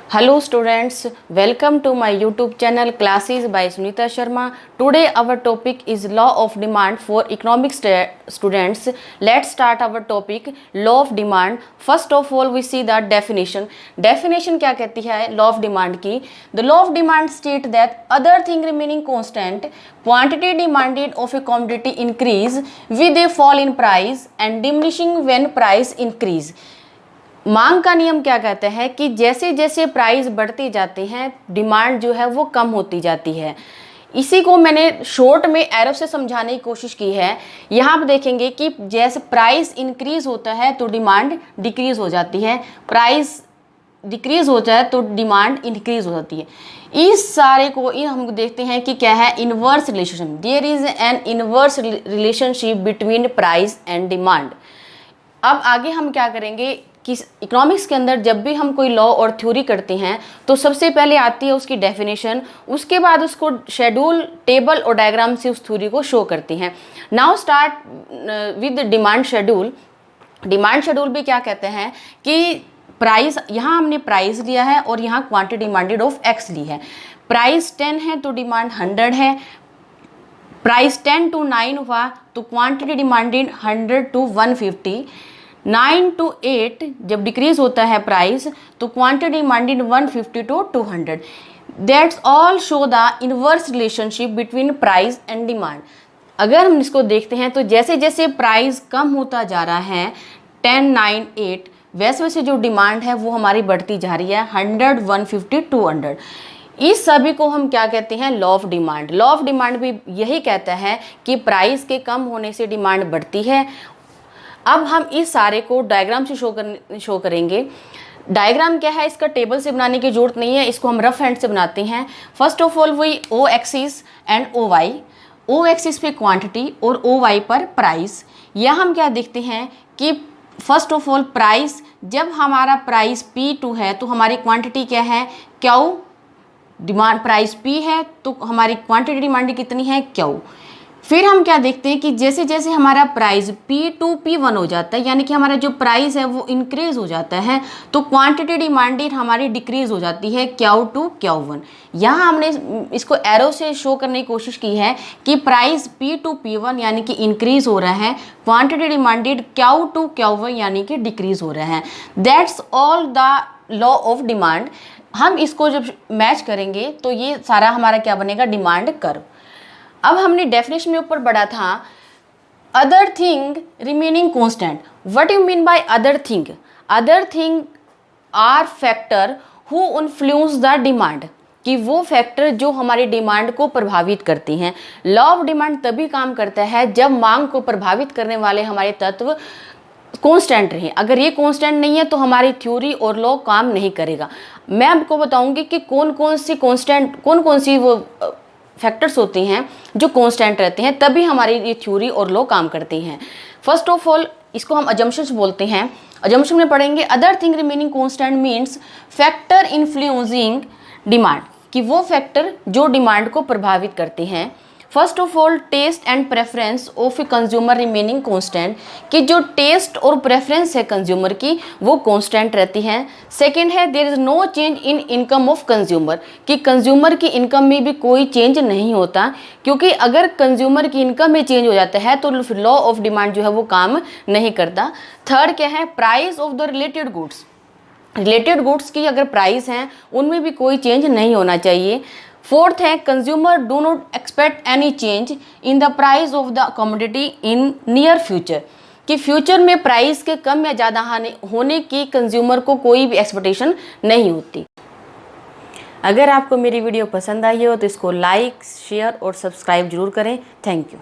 Hello students, welcome to my YouTube channel Classes by Sunita Sharma. Today our topic is Law of Demand for economics students. Let's start our topic Law of Demand. First of all we see the definition. Definition क्या कहती है Law of Demand की? The Law of Demand state that other thing remaining constant, quantity demanded of a commodity increase with a fall in price and diminishing when price increase. मांग का नियम क्या कहता है कि जैसे जैसे प्राइस बढ़ते जाते हैं डिमांड जो है वो कम होती जाती है। इसी को मैंने शॉर्ट में एरो से समझाने की कोशिश की है। यहाँ पर देखेंगे कि जैसे प्राइस इंक्रीज होता है तो डिमांड डिक्रीज हो जाती है, प्राइस डिक्रीज होता है तो डिमांड इंक्रीज हो जाती है। इस सारे को हम देखते हैं कि क्या है inverse relationship. There is an inverse relationship between price and demand. अब आगे हम क्या करेंगे कि इकोनॉमिक्स के अंदर जब भी हम कोई लॉ और थ्योरी करते हैं तो सबसे पहले आती है उसकी डेफिनेशन, उसके बाद उसको शेड्यूल, टेबल और डायग्राम से उस थ्योरी को शो करते हैं। Now start with demand schedule. Demand schedule भी क्या कहते हैं कि प्राइस, यहाँ हमने प्राइस लिया है और यहाँ क्वांटिटी डिमांडेड ऑफ एक्स ली है। प्राइस 10 है तो डिमांड 100 है। प्राइस 10 to 9 हुआ तो क्वांटिटी डिमांडेड 100 to 150। 9 to 8 जब डिक्रीज होता है प्राइस तो quantity demanded 150 to 200। That's all show the inverse relationship between price and demand. अगर हम इसको देखते हैं तो जैसे जैसे प्राइस कम होता जा रहा है 10, 9, 8 वैसे वैसे जो डिमांड है वो हमारी बढ़ती जा रही है 100, 150, 200। इस सभी को हम क्या कहते हैं law of demand. Law of demand भी यही कहता है कि प्राइस के कम होने से डिमांड बढ़ती है। अब हम इस सारे को डायग्राम से शो करेंगे। डायग्राम क्या है, इसका टेबल से बनाने की जरूरत नहीं है, इसको हम रफ हैंड से बनाते हैं। फर्स्ट ऑफ ऑल वही O axis and O Y. O axis पे क्वांटिटी और ओ वाई पर प्राइस। यहाँ हम क्या देखते हैं कि फर्स्ट ऑफ ऑल प्राइस, जब हमारा प्राइस P2 है तो हमारी क्वांटिटी क्या है क्यू। डिमांड प्राइस P है तो हमारी क्वांटिटी डिमांड कितनी है क्यू। फिर हम क्या देखते हैं कि जैसे जैसे हमारा प्राइस P2 P1 हो जाता है, यानी कि हमारा जो प्राइस है वो इंक्रीज हो जाता है तो क्वांटिटी डिमांडेड हमारी डिक्रीज हो जाती है Q2 Q1। यहाँ हमने इसको एरो से शो करने की कोशिश की है कि प्राइस P2 P1 यानी कि इंक्रीज हो रहा है, क्वांटिटी डिमांडेड Q2 Q1 यानी कि डिक्रीज हो रहा है। That's all the law of demand. हम इसको जब मैच करेंगे तो ये सारा हमारा क्या बनेगा डिमांड कर्व। अब हमने डेफिनेशन में ऊपर बढ़ा था other thing remaining constant. What you mean by other thing? Other thing are factor who influence the demand, कि वो फैक्टर जो हमारी डिमांड को प्रभावित करती हैं। लॉ ऑफ डिमांड तभी काम करता है जब मांग को प्रभावित करने वाले हमारे तत्व कांस्टेंट रहें। अगर ये कांस्टेंट नहीं है तो हमारी थ्योरी और लॉ काम नहीं करेगा। मैं आपको बताऊंगी कि कौन कौन सी वो फैक्टर्स होते हैं जो कांस्टेंट रहते हैं, तभी हमारी ये थ्योरी और लॉ काम करते हैं। फर्स्ट ऑफ ऑल इसको हम अजम्पशंस बोलते हैं। अजम्पशन में पढ़ेंगे other thing remaining constant means factor influencing demand, कि वो फैक्टर जो डिमांड को प्रभावित करते हैं। First of all taste and preference of a consumer remaining constant, कि जो टेस्ट और प्रेफरेंस है कंज्यूमर की वो कांस्टेंट रहती हैं। सेकंड है there is no change in income of consumer, कि कंज्यूमर की इनकम में भी कोई चेंज नहीं होता, क्योंकि अगर कंज्यूमर की इनकम में चेंज हो जाता है तो फिर लॉ ऑफ डिमांड जो है वो काम नहीं करता। थर्ड क्या है price of the related goods. Related goods की अगर प्राइस हैं उनमें भी कोई चेंज नहीं होना चाहिए। फोर्थ है consumer do not expect any change in the price of the commodity in near future, कि फ्यूचर में प्राइस के कम या ज़्यादा होने की कंज्यूमर को कोई भी एक्सपेक्टेशन नहीं होती। अगर आपको मेरी वीडियो पसंद आई हो तो इसको लाइक, शेयर और सब्सक्राइब जरूर करें। Thank you.